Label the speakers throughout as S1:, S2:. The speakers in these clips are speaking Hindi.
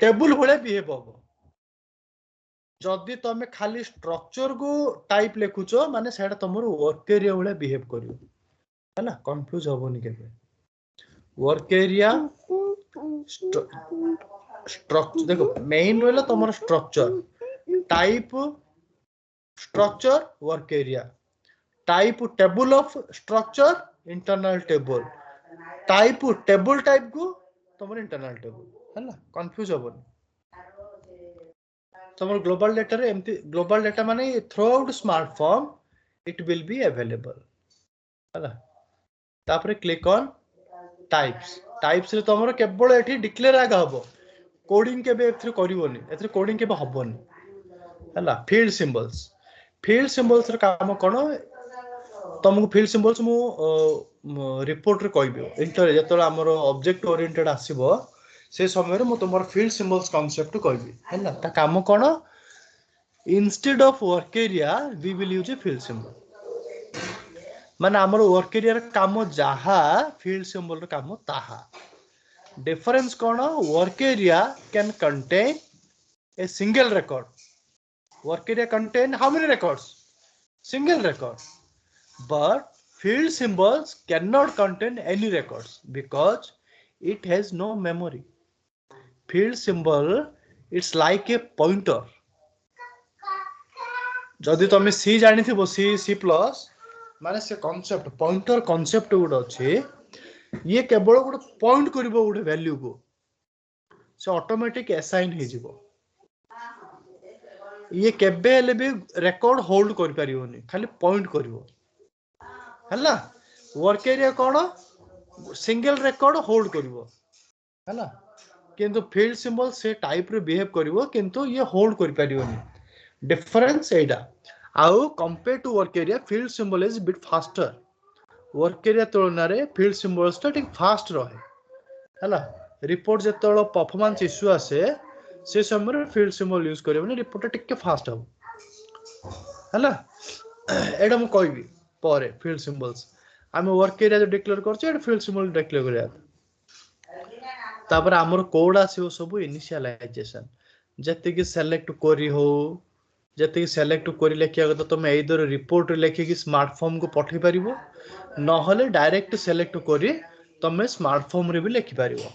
S1: टेबल भले बिहेव हम जदि तुम खाली स्ट्रक्चर को टाइप लिखुच माने सेटा तुम वर्क एरिया भले बिहेव करियो हैला कंफ्यूज होबोनी केबे वर्क एरिया स्ट्रक्चर देखो मेन रहला तुम structure type structure work area type table of structure internal table type table type को तुम इंटरनल टेबल हैला कंफ्यूज होबोनी तुम ग्लोबल डाटा रे एमती ग्लोबल डाटा माने through out smart form it will be available हैला तापर क्लिक ऑन टाइप्स रे तुमरो केवल एठी डिक्लेयर आगा हबो कोडिंग केबे एथरे करिवोनी एथरे कोडिंग केबे हबोनी हैला फील्ड सिंबल्स रे काम कोन तुमको फील्ड सिंबल्स मु रिपोर्ट रे कहबो इंटर जेतोला हमर ऑब्जेक्ट ओरिएंटेड आसीबो से समय रे मु तुमर फील्ड सिंबल्स कांसेप्ट कहबी हैला ता काम कोन instead of work area we will use a field symbol माने हमर वर्क एरिया रे काम जहा फील्ड सिंबल रे काम ताहा difference cone work area can contain a single record. Work area contain how many records? Single record. But field symbols cannot contain any records because it has no memory. Field symbol it's like a pointer. जदि तुम सी जानी थी सी प्लस माने से कांसेप्ट पॉइंटर कांसेप्ट गुड अछि ये केवल गुड पॉइंट करिवो गुड वैल्यू को से ऑटोमेटिक असाइन हे जिवो ये केबे हेले भी रिकॉर्ड होल्ड कर परियोनी खाली पॉइंट करिवो हला वर्क एरिया कोन सिंगल रिकॉर्ड होल्ड करिवो हला किंतु फील्ड सिंबल से टाइप रे बिहेव करिवो किंतु ये होल्ड कर परियोनी डिफरेंस एडा आउ compare to work area field symbol is bit faster work area तुलना रे फील्ड सिंबल्स तो ठीक फास्ट रहे हला रिपोर्ट जेतलो परफॉर्मेंस इश्यू आसे से समय फील्ड सिंबल यूज करियो रिपोर्ट टिके फास्ट हो हला एडा मु कहबी परे फील्ड सिंबल्स हम वर्क एरिया जो डिक्लेयर करछे एडा फील्ड सिंबल डिक्लेयर करिया तापर हमर कोड आसीओ सब इनिशियलाइजेशन जते कि सेलेक्ट कोरी हो जते कि सेलेक्ट कोरी लेखिया तो तुम एइदर रिपोर्ट लेखि कि स्मार्ट फॉर्म को पठै परिबो न होले डायरेक्ट सेलेक्ट कोरी तुम स्मार्ट फॉर्म रे भी लिखि परिबो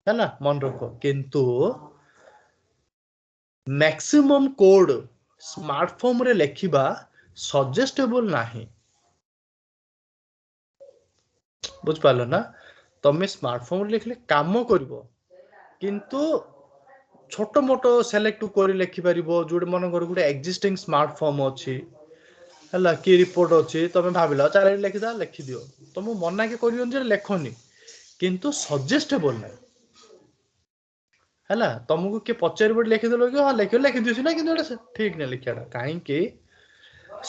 S1: हैला मन रखो किंतु मैक्सिमम कोड स्मार्टफोन रे लेखिबा सजेस्टेबल नाही बुझ पालो ना तमे स्मार्टफोन रे लिखले काम करबो किंतु छोटो मोटो सेलेक्ट करी लेखि परिबो जोड मन घर गुटे एक्जिस्टिंग स्मार्टफोन अछि हला की रिपोर्ट अछि तमे भाबिला चाले लेखि दा लेखि दियो तमु मना के करियोन जे लेखोनी किंतु सजेस्टेबल नाही हैला तुमको के पचार बड लिखि देलो कि हां लिखि दियो ना कि ठीक ना लिखाडा काहे कि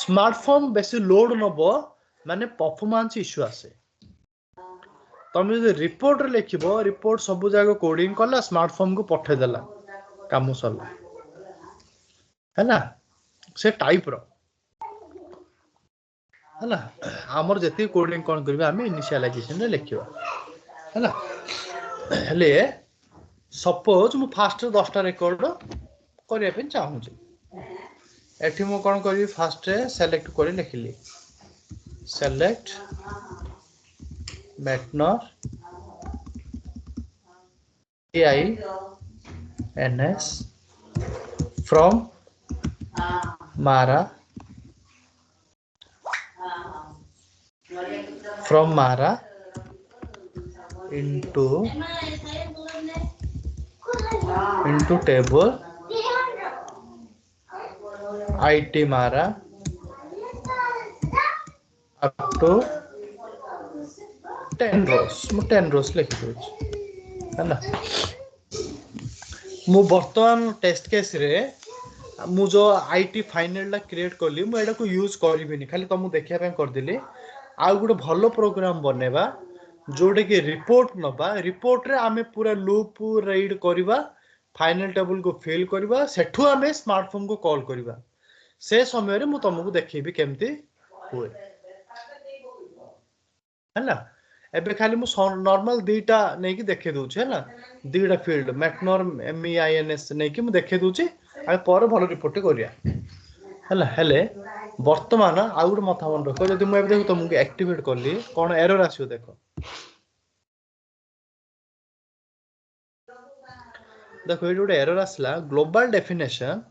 S1: स्मार्टफोन बेसी लोड नबो माने परफॉर्मेंस इश्यू आसे तुम जे रिपोर्ट रे लिखिबो रिपोर्ट सब जगह कोडिंग करला स्मार्टफोन को पठे देला काम सरला हैला से टाइप रो हैला हमर जति कोडिंग कोन करबे हम इनिशियलाइजेशन रे लिखिबा हैला हेले सपोज मु फास्ट 10 टा रिकॉर्ड करिया पे चाहू छी एठी मु कोन करी फास्ट रे सिलेक्ट करी लिखली सेलेक्ट मैटनर एआई एनएस फ्रॉम मारा into table IT मारा up to 10 rows मु 10 rows लिखि दोछ हैला मु वर्तमान टेस्ट केस रे मु जो आईटी फाइनल ला क्रिएट करली मु एडा को यूज करबिनी खाली तुम देखिया पे कर देली आ गुटे भलो प्रोग्राम बनेबा जोडे के रिपोर्ट नबा रिपोर्ट रे आमे पूरा लूप रीड करबा फाइनल टेबल को फिल करबा सेठू आमे स्मार्टफोन को कॉल करबा से समय रे मु तुमको देखिबी केमती होय हैला एबे खाली मु नॉर्मल दीटा नै कि देखे दउछ है ना दीटा फील्ड मैटनॉर्म MEINS नै कि मु देखे दउछ आ पर भलो रिपोर्ट करिया हैला हेले वर्तमान आ गुड मथा मन रखो जदि मु एबे देखो तुमको एक्टिवेट करली कोन एरर आसियो देखो देखो ये गोटे एरर आसला ग्लोबल डेफिनेशन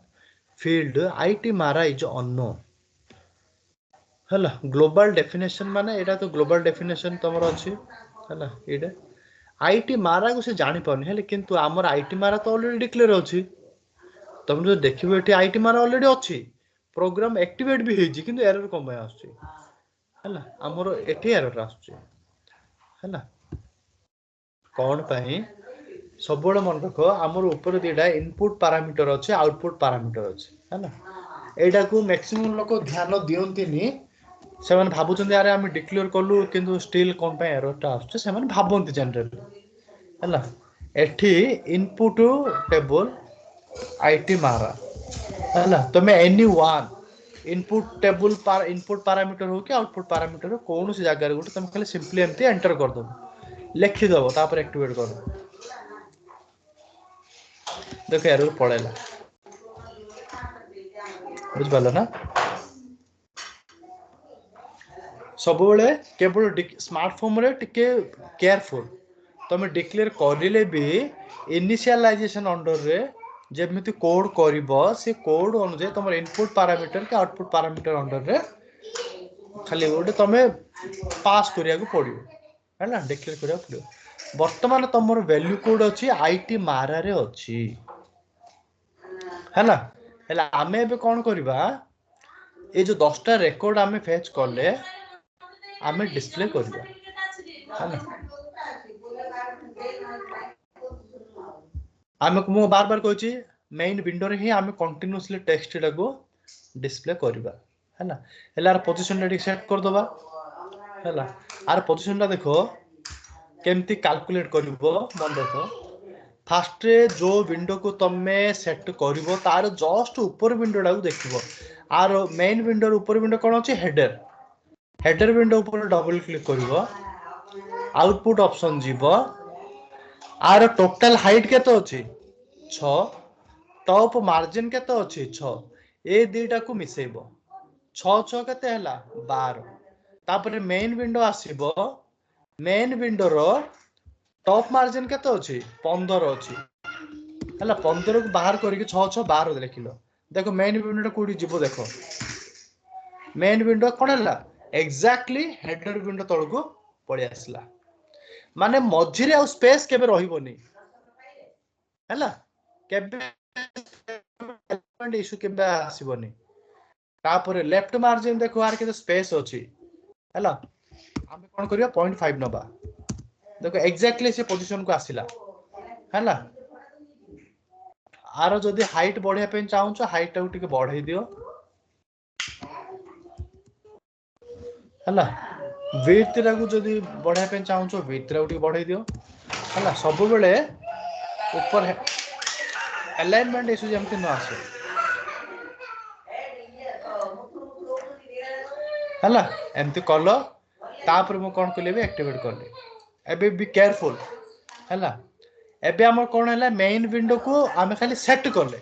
S1: फील्ड आईटी मारा इज अननोन हैला ग्लोबल डेफिनेशन माने एटा तो ग्लोबल डेफिनेशन तमर अछि हैला एटा आईटी मारा को से जानि पाउनी हेले किंतु हमर आईटी मारा तो ऑलरेडी डिक्लेयर अछि तुम जो देखिबो एठी आईटी मारा ऑलरेडी अछि प्रोग्राम एक्टिवेट भी हेजी किंतु एरर कोन भाई आछि हैला हमर एठी एरर आछि हैला कोन पई सब बड़ मन रखो हमर ऊपर दिडा इनपुट पैरामीटर अछि आउटपुट पैरामीटर अछि हैला एटा को मैक्सिमम लोक ध्यान दियंतिनी से माने भाबुचंदी अरे हम डिक्लेयर करलु किंतु स्टिल कोन पई एरर ता आछे से माने भाबंती जनरली हैला एठी इनपुट टेबल आईटी मारा हैला तमे एनी वन इनपुट टेबल पार इनपुट पैरामीटर हो कि आउटपुट पैरामीटर हो कोन से जगह रे गुटे तमे खाली सिंपली एमती एंटर कर दो लिखि दबो तापर एक्टिवेट कर दो देखो एरर पळेला बुझ पालो ना सब बेले केवल स्मार्टफोन रे टिके केयरफुल तमे डिक्लेयर करिले भी इनिशियलाइजेशन अंडर रे जेमिति कोड करिवो से कोड अनुसार तमर इनपुट पैरामीटर के आउटपुट पैरामीटर अंडर रे खाली गोटे तमे पास करिया को पड़ियो है ना डिक्लेयर करिया पड़ियो वर्तमान तमर वैल्यू कोड अछि आईटी मारा रे अछि है ना हेला आमे बे कोन करबा ए जो 10 टा रेकॉर्ड आमे फेच करले आमे डिस्प्ले करबा है ना आमे को बार बार कहछि मेन विंडो रे ही आमे कंटीन्यूअसली टेक्स्ट टाको डिस्प्ले करबा है ना हेलार पोजीशन रे सेट कर दबा हैला आर पोजीशन ला देखो केमती कैलकुलेट करबो मन रखो फास्ट रे जो विंडो को तमे सेट करबो तार जस्ट ऊपर विंडो टा को देखिबो आर मेन विंडो ऊपर विंडो कोन अछि हेडर विंडो ऊपर डबल क्लिक करबो आउटपुट ऑप्शन जीवो आर टोटल हाइट केतो अछि 6 टॉप मार्जिन केतो अछि 6 ए दीटा को मिसेइबो 6 6 केते हला 12 तापर मेन विंडो आसीबो मेन विंडो रो टॉप मार्जिन केतो अछि 15 अछि हला 15 को बाहर करके 6 6 12 लिखिलो देखो मेन विंडो टा कोडी जीवो देखो मेन विंडो कोन हला एग्जैक्टली हेडर विंडो तळ को पळि आसला माने मझिरे आ स्पेस केबे रहिबोनी हला केबे एलिमेंट इशू केबे आसीबोनी तापर लेफ्ट मार्जिन देखो आर के स्पेस अछि हला हम कोन करिया 0.5 नबा देखो एग्जैक्टली से पोजीशन को आसिला हला आरो जदी हाइट बढ़िया पे चाहू छ हाइट टा टिके बढ़ाई दियो हला विड्थ टा को जदी बढ़ाई पे चाहू छ विड्थ टा टिके बढ़ाई दियो हला सब बेले ऊपर अलाइनमेंट इशू जेमति न आसे हला एमति कलो तापर मु कोन कले भी एक्टिवेट करले एबे बी केयरफुल हला एबे हमर कोन हला मेन विंडो को आमे खाली सेट करले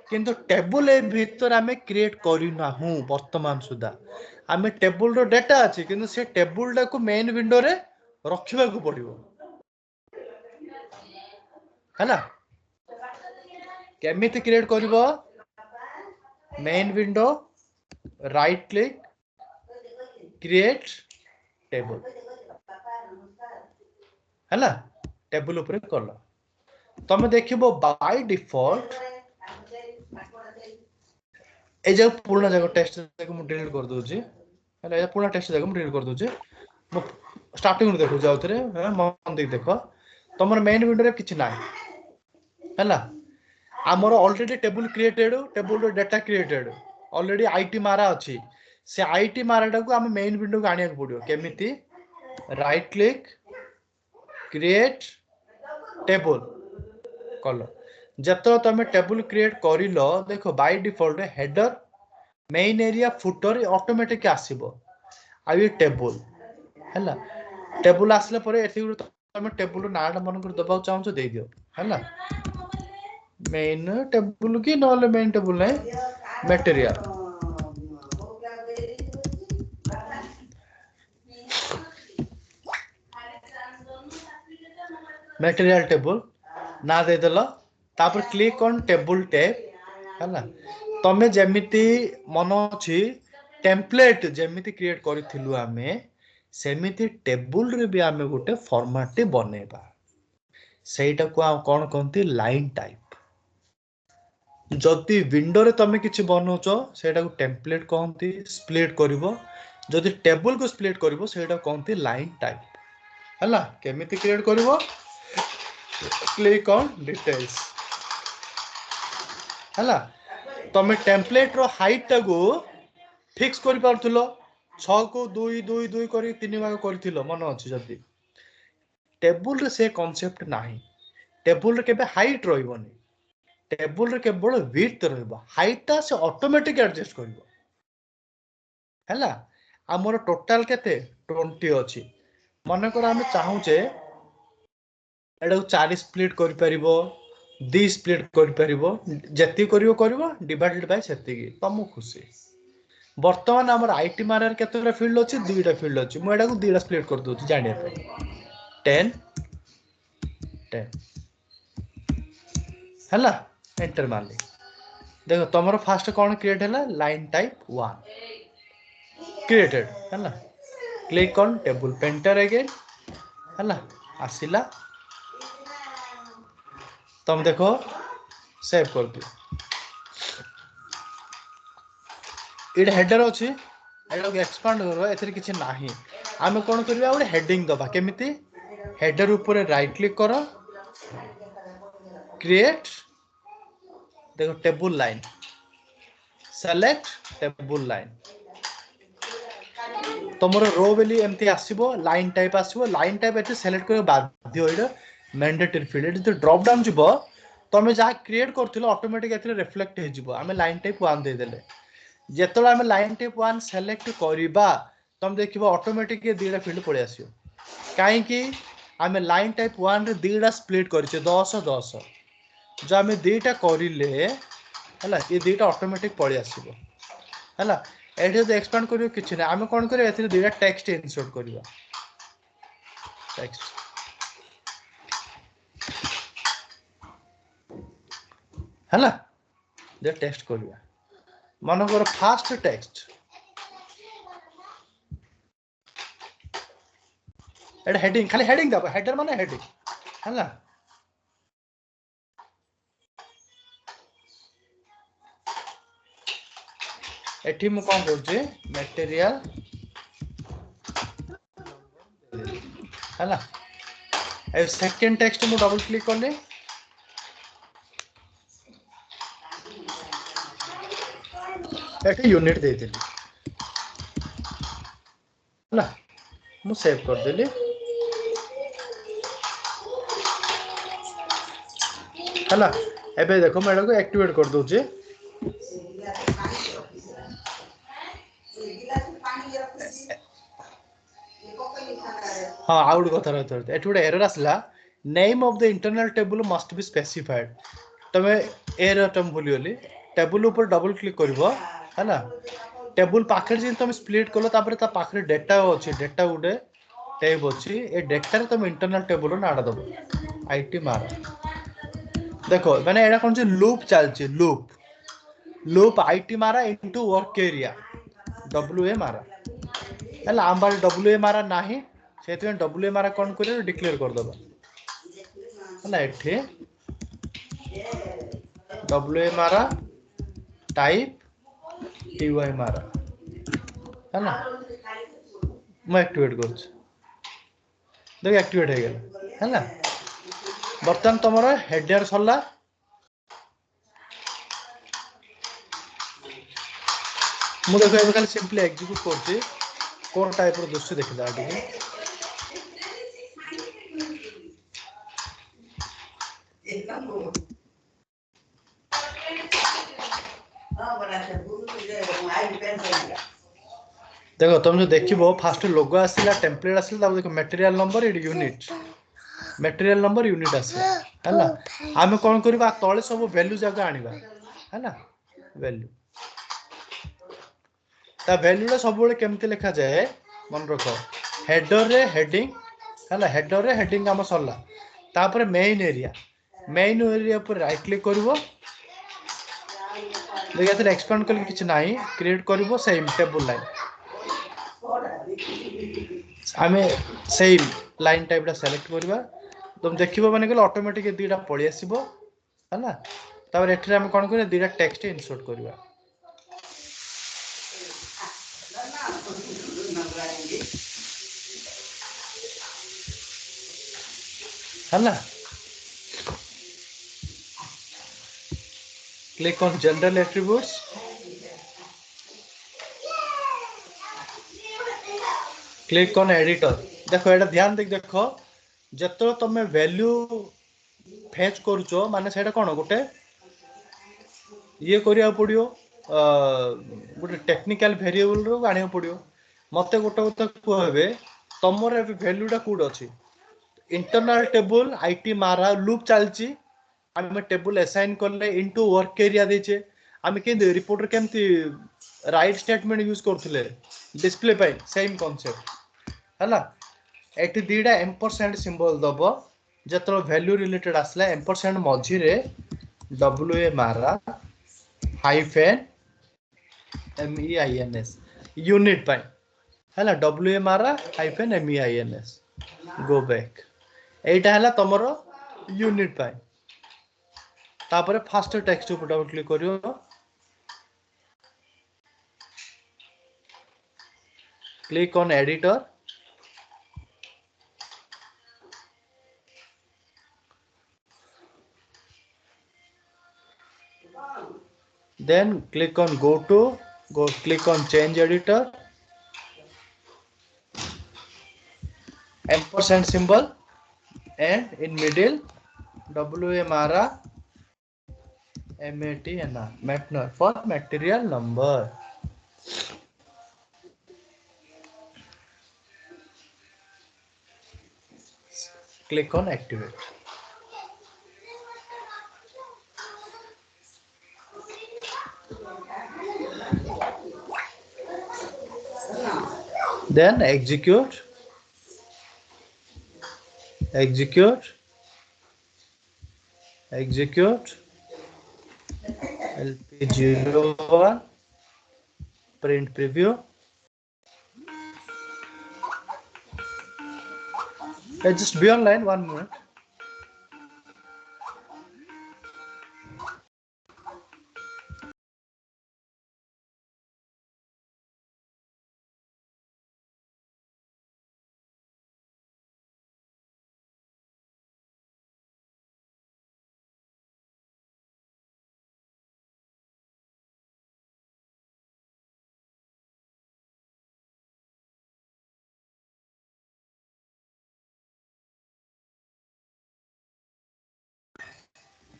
S1: किंतु टेबल ए भीतर आमे क्रिएट करिना हूं वर्तमान सुदा आमे टेबल रो डाटा अछि किंतु से टेबल टा को मेन विंडो रे रखिबा को पड़िबो हला केमिति क्रिएट करिवो main window right click create table हला टेबल ऊपर करला तमे देखिबो बाय डिफॉल्ट ए जे पूर्ण जगह टेस्ट को मु डिलीट कर दोची हला ए पूर्ण टेस्ट जगह मु डिलीट कर दोची मु स्टार्टिंग नु देखु जाउ थरे मन देख देखो तमर मेन विंडो रे किछ नाइ हला हमर already table created table row data created already IT मारा अछि से आईटी मारा टा को हम मेन विंडो को आनिया पड़ियो केमिति राइट क्लिक क्रिएट टेबल कलो जतो तमे टेबल क्रिएट करिलो देखो by default header main area footer automatic आसीबो आ ये टेबल हला टेबुल आसले परे एथि तुम टेबुल नाटा मन कर दबा चाहछ दे दियो हैला मेन टेबुल की नले मेन टेबुल नै मटेरियल मटेरियल टेबल ना दे देलो तापर क्लिक ऑन टेबल टैब हैला तमे जेमिति मन अछि टेम्पलेट जेमिति क्रिएट करिथिलु आमे सेमिति टेबुल रे भी आमे गोटे फॉर्मेट टे बनेबा सेटा को कोन कहंती लाइन टाइप जदि विंडो रे तमे किछि बनौछ सेटा को टेम्पलेट कहंती स्प्लिट करिवो जदि टेबल को स्प्लिट करिवो सेटा कहंती लाइन टाइप हैला केमिति क्रिएट करिवो क्लिक ऑन डिटेल्स हैला तमे टेम्पलेट रो हाइट टा को फिक्स करि पारथुलो 6 को 2 2 2 करी 3 भाग करथिलो मन अछि जदि टेबुल रे से कांसेप्ट नाही टेबुल रे केबे हाइट रहइबोनी टेबुल रे केवल विड्थ रहइबो हाइट ता से ऑटोमेटिक एडजस्ट करिवो हैला हमर टोटल केते 20 अछि मन कर हम चाहूचे एडा 4 स्प्लिट करि परिबो 2 स्प्लिट करि परिबो जति करिवो करिवो डिवाइडेड बाय सेति की तमु खुशी वर्तमान हमर आईटी मारर केतरा फील्ड अछि दुईटा फील्ड अछि मु एडा को दुईटा स्प्लिट कर दोछि जानिया पे 10 10 हैला एंटर मारली देखो तमरो फास्ट कोन क्रिएट हैला लाइन टाइप 1 क्रिएटेड हैला click on table painter again हैला आसिला तुम देखो सेव कर दियो इड हेडर अछि एडा को एक्सपांड करो एथरे किछि नाही आमे कोन करबा ओडे हेडिंग दबा केमिति हेडर ऊपर राइट क्लिक करो क्रिएट देखो table line select table line तुमरो रो बेली एमती आसीबो लाइन टाइप आसीबो लाइन टाइप एते सेलेक्ट कर बाध्य एडा मैंडेटरी फील्ड एते ड्रॉप डाउन जिवो तमे जा क्रिएट करथिलो ऑटोमेटिक एते रिफ्लेक्ट हे जिवो आमे लाइन टाइप 1 दे देले जेतला आमे लाइन टाइप 1 सेलेक्ट करिबा तुम देखिबो ऑटोमेटिक ये दीडा फील्ड पळे आसीयो काहे कि आमे लाइन टाइप 1 रे दीडा स्प्लिट करिचे 10 10 जो आमे दीटा करिले हला ये दीटा ऑटोमेटिक पळे आसीबो हला एठी तो एक्सपांड करियो किछि नै आमे कोन करियो एथि दीटा टेक्स्ट इंसर्ट करियो टेक्स्ट हला दे टेक्स्ट करियो मन कर फास्ट टेक्स्ट एड हेडिंग खाली हेडिंग दबा हेडर माने हेडिंग हला एठी मु कोन करछि मटेरियल हला ए सेकंड टेक्स्ट मु डबल क्लिक करले एठी यूनिट दे देली हला मु सेव कर देली हला एबे देखो मैं एडा को एक्टिवेट कर दउ छी हां आउट कथा रहत एठी गोटे एरर आसला name of the internal table must be specified तमे एरर टम भूलियोली टेबल ऊपर डबल क्लिक करबो हैला टेबल पाखर जे तुम स्प्लिट कलो तापर ता पाखरे डेटा अछि डेटा गुडे टैब अछि ए डेटा रे तुम इंटरनल टेबल नाडा दबो आईटी मार देखो माने एडा कोन जे लूप चलछि लूप आईटी मारा इनटू वर्क एरिया डब्ल्यूए मारा हैला आंबार डब्ल्यूए मारा नाही सेते डब्ल्यूए मारा कोन करियो डिक्लेयर कर दबा हैला एठी डब्ल्यूए मारा टाइप टीवाई मारा हैला मैं एक्टिवेट कर देख एक्टिवेट हो गया हैला बर्तमान तुमरो हेडर सरला मु देखो एबे खाली सिंपली एग्जीक्यूट करछि कोन टाइप रो दृश्य देखिला आडी देखो तुम जो देखिबो फास्ट लोगो आसिला टेम्पलेट आसिला देखो material number it unit material number unit आसे हैला आमे कोन करबा तळे सब वैल्यू जगह आनिबा हैला वैल्यू ता वैल्यू रे सब बेले केमते लिखा जाए मन रखो हेडर रे हेडिंग हैला हेडर रे हेडिंग काम सरला तापर मेन एरिया पर राइट क्लिक करबो देखा तो एक्सपेंड कर किछ नाही क्रिएट करबो सेम टेबल लाइन आमे सेम लाइन टाइप दा सेलेक्ट करबा तुम देखिबो माने कि ऑटोमेटिक दीटा पळि आसीबो हैला तापर एठरे हम कोन करे दीटा टेक्स्ट इंसर्ट करबा हैला click on general attributes click on editor देखो एटा ध्यान देख देखो जतो तमे वैल्यू फेच करूचो माने सेटा कोन गोटे ये करिया पड़ियो गोटे टेक्निकल वेरिएबल रो आनिया पड़ियो मते गोटे गोटे कहबे तमर ए वैल्यूटा कोड अछि इंटरनल टेबल आईटी मारा लूप चलची आमे टेबल असाइन करले इनटू वर्क एरिया देचे आमे के रिपोर्टर केमती राइट स्टेटमेंट यूज करथले डिस्प्ले पाई सेम कांसेप्ट हैला एटी दीडा एम्परसेंट सिंबल दबो जतरो वैल्यू रिलेटेड आसला एम्परसेंट मझी रे डब्ल्यू ए मारा hyphen M E I N S unit पाई हैला डब्ल्यू ए मारा hyphen M E I N S go back एटा हैला तमरो यूनिट पाई तापर फास्ट टेक्स्ट ऊपर डबल क्लिक करियो click on editor then click on go click on change editor ampersand symbol and in middle WMRA MATNR for material number click on activate then execute LP01 print preview just be online 1 minute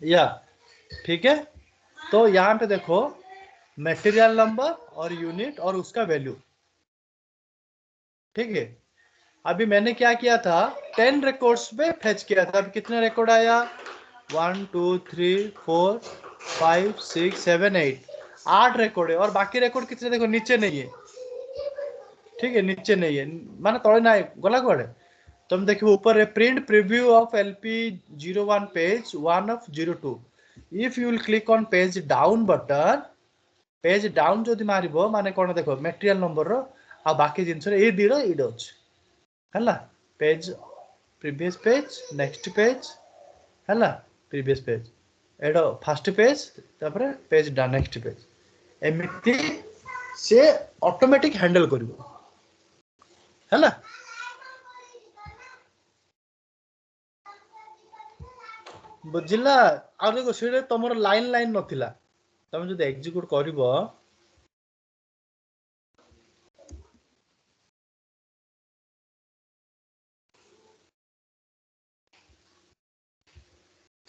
S1: या ठीक है तो यहाँ पे देखो मटेरियल नंबर और यूनिट और उसका वैल्यू ठीक है अभी मैंने क्या किया था 10 रिकॉर्ड्स पे फेच किया था अभी कितने रिकॉर्ड आया 1 2 3 4 5 6 7 8 रिकॉर्ड है और बाकी रिकॉर्ड कितने देखो नीचे नहीं है ठीक है नीचे नहीं है माने तले ना गला कुआडे तुम देखो ऊपर है print preview of LP01 page 1 of 02 if you will click on page down button page down जदि मारिबो माने कोन देखो मटेरियल नंबर रो आ बाकी जिंस रे ए दीडो इडो अछि हला page previous page next page हला प्रीवियस पेज एडो फर्स्ट पेज तापर पेज डा नेक्स्ट पेज एमिति से ऑटोमेटिक हैंडल करिवो हला बुझिला आ देखो सेरे तमरो लाइन लाइन नथिला तमे जदि एग्जीक्यूट करिवो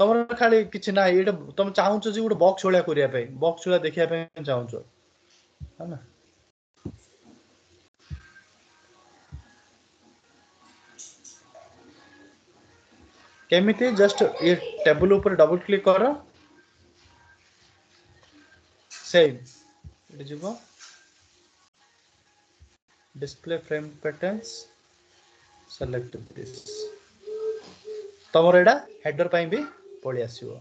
S1: तमरो खाली किछ ना एटा तुम चाहूछ जे गोटे बॉक्स होलिया करिया पे बॉक्स होलिया देखिया पे चाहूछ है ना केमिति जस्ट ये टेबल ऊपर डबल क्लिक करो सेम इट जीवो display frame patterns select this तमर एडा हेडर पई भी पळी आसीबो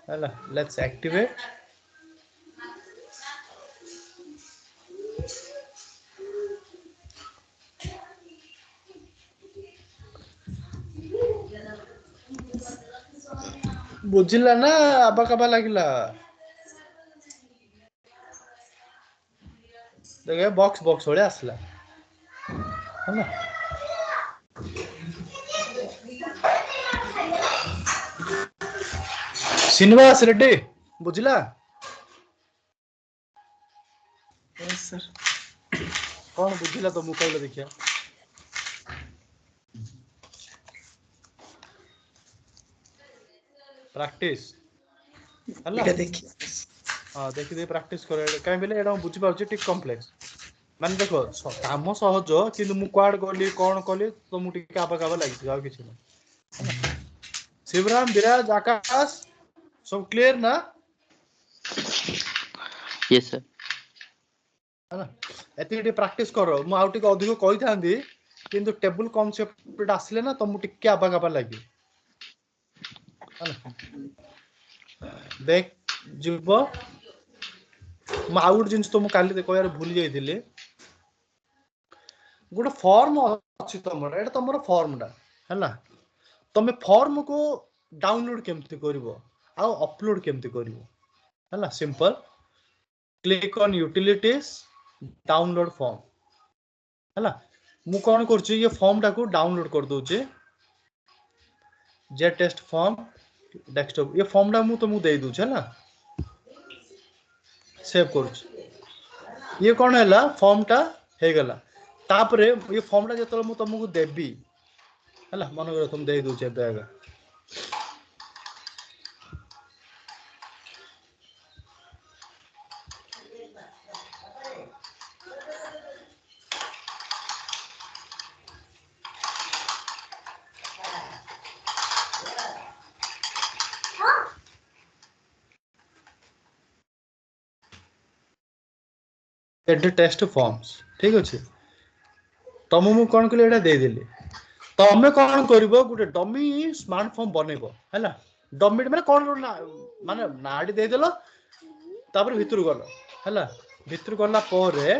S1: हला लेट्स एक्टिवेट बुझिला ना आबा कबा लागिला देखे बॉक्स बॉक्स वाले आसला है ना श्रीनिवास रेड्डी बुझिला
S2: यस सर
S1: कौन बुझिला तो मु कहले देखिया प्रैक्टिस हला
S2: एटा देखिए
S1: हां देखि दे प्रैक्टिस करे काई बेले एडा बुझि पाउछि टिक कॉम्प्लेक्स माने देखो काम सहज किंतु मु क्वाड गली कोन कली तो मु टिक आबा काबा लागि आ किछि ना शिवराम विराज आकाश सब क्लियर ना
S3: यस सर
S1: है ना एति प्रैक्टिस करो मु आउ टिक अधिक कहि थांदी किंतु टेबल कांसेप्ट आसले ना तो मु टिक आबा काबा लागि है ना देख जीव मु आउट जिंस तो मु काली कहयार भूली जाइथिले गोटे फॉर्म अछि तमर एटा तमर फॉर्म डा हैला तमे फॉर्म को डाउनलोड केमति करिवो आ अपलोड केमति करिवो हैला simple click on utilities download form हैला मु कोन करछि ये फॉर्म टा को डाउनलोड कर दोचे जे टेस्ट फॉर्म डेस्कटॉप ये फॉर्म टा मु तो मु दे दोचे हैला सेव करछि ये कोन हैला फॉर्म टा हे गला तापरे ये फॉर्म टा जतल मु तुमको देबी हैला मन कर तुम दे दोचे बैग एड टेस्ट फॉर्म्स ठीक अछि तम मु कोन कले एटा दे देली तमे कोन करबो गुटे डमी स्मार्ट फॉर्म बनेबो हैला डमी माने कोन माने नाडी दे देलो तापर भितर गलो हैला भितर गला परे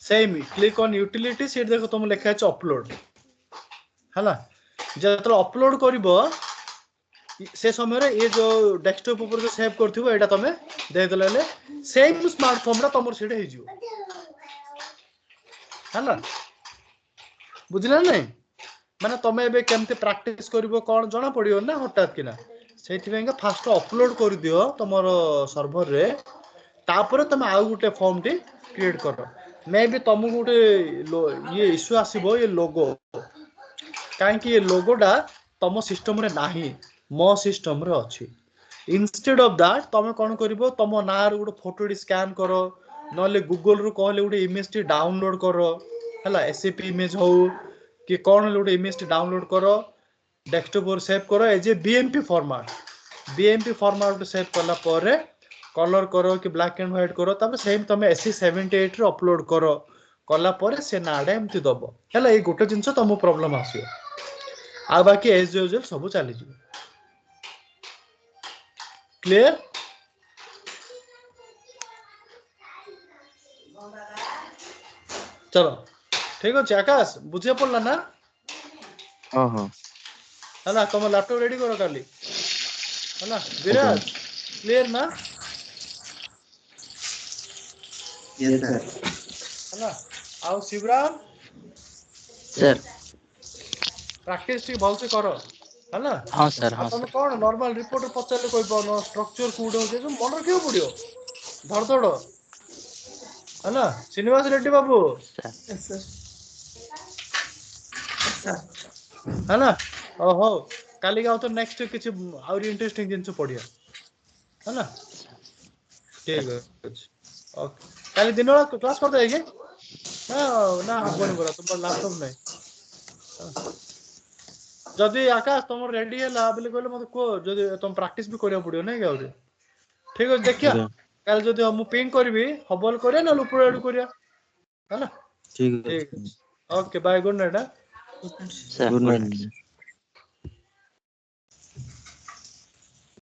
S1: same click on utility seat देखो तुम लिखा है अपलोड हैला जतल अपलोड करबो से समय रे ये जो डेस्कटॉप ऊपर जो सेव करथिबो एटा तमे दे देले सेम स्मार्ट फॉर्म रा तमर सेटे हे जिवो हैला बुझिला नै माने तमे एबे केमते प्रैक्टिस करबो कोन जणा पडियो ना हटात किना सेति बेंगा फास्ट अपलोड कर दियो तमर सर्वर रे तापर तमे आउ गुटे फॉर्म टी क्रिएट करो मे बी तमु गुटे ये इशू आसीबो ये लोगो काहे कि ये लोगोडा तम सिस्टम रे नाही मो सिस्टम रे अछि इंस्टेड ऑफ दैट तमे कोन करबो तम नार गुटे फोटो डी स्कैन करो नले गूगल रु कहले गुटे इमेज टी डाउनलोड करो हैला एसएपी इमेज हो कि कोन गुटे इमेज टी डाउनलोड करो डेस्कटॉप पर सेव करो as a BMP format save करला परे कलर करो कि ब्लैक एंड व्हाइट करो तब सेम तमे SC78 रे अपलोड करो कला परे से नाडा एमती दबो हैला ए गोटे जिंस तमो प्रॉब्लम आसियो आ बाकी एज यूजुअल सब चली जी क्लियर चलो ठीक अछि आकाश बुझे पड़ला ना
S3: हां हां
S1: हैला तुम लैपटॉप रेडी करो काली हैला विराज क्लियर ना
S2: यस सर
S1: हैला आउ शिवराम
S3: सर
S1: प्रैक्टिस टी भल से करो हैला
S3: हां सर हां
S1: तुम
S3: सर
S1: कोन नॉर्मल रिपोर्ट पचारले कोइ पानो स्ट्रक्चर कोड हो जे मन रखियो पड़ियो धड़धड़ हैला श्रीनिवास रेड्डी बाबू
S3: सर
S2: यस सर
S1: हैला ओ हो काली गाओ तो नेक्स्ट किछि और इंटरेस्टिंग जिंस पढ़िया हैला ठीक है ओके काली दिन क्लास करते हैं ना ना हबन करा तुम लैपटॉप नहीं जदि आकाश तुम रेडी है बोले कहले मत को जदि तुम प्रैक्टिस भी करिया पड़ियो नै गाउरे ठीक है देखिया
S3: आज्ञा
S1: काल जदि हम पिंग करबी हबल करिया ना ऊपर एड करिया है ना
S3: ठीक है
S1: ठीक okay bye good night
S3: sir good night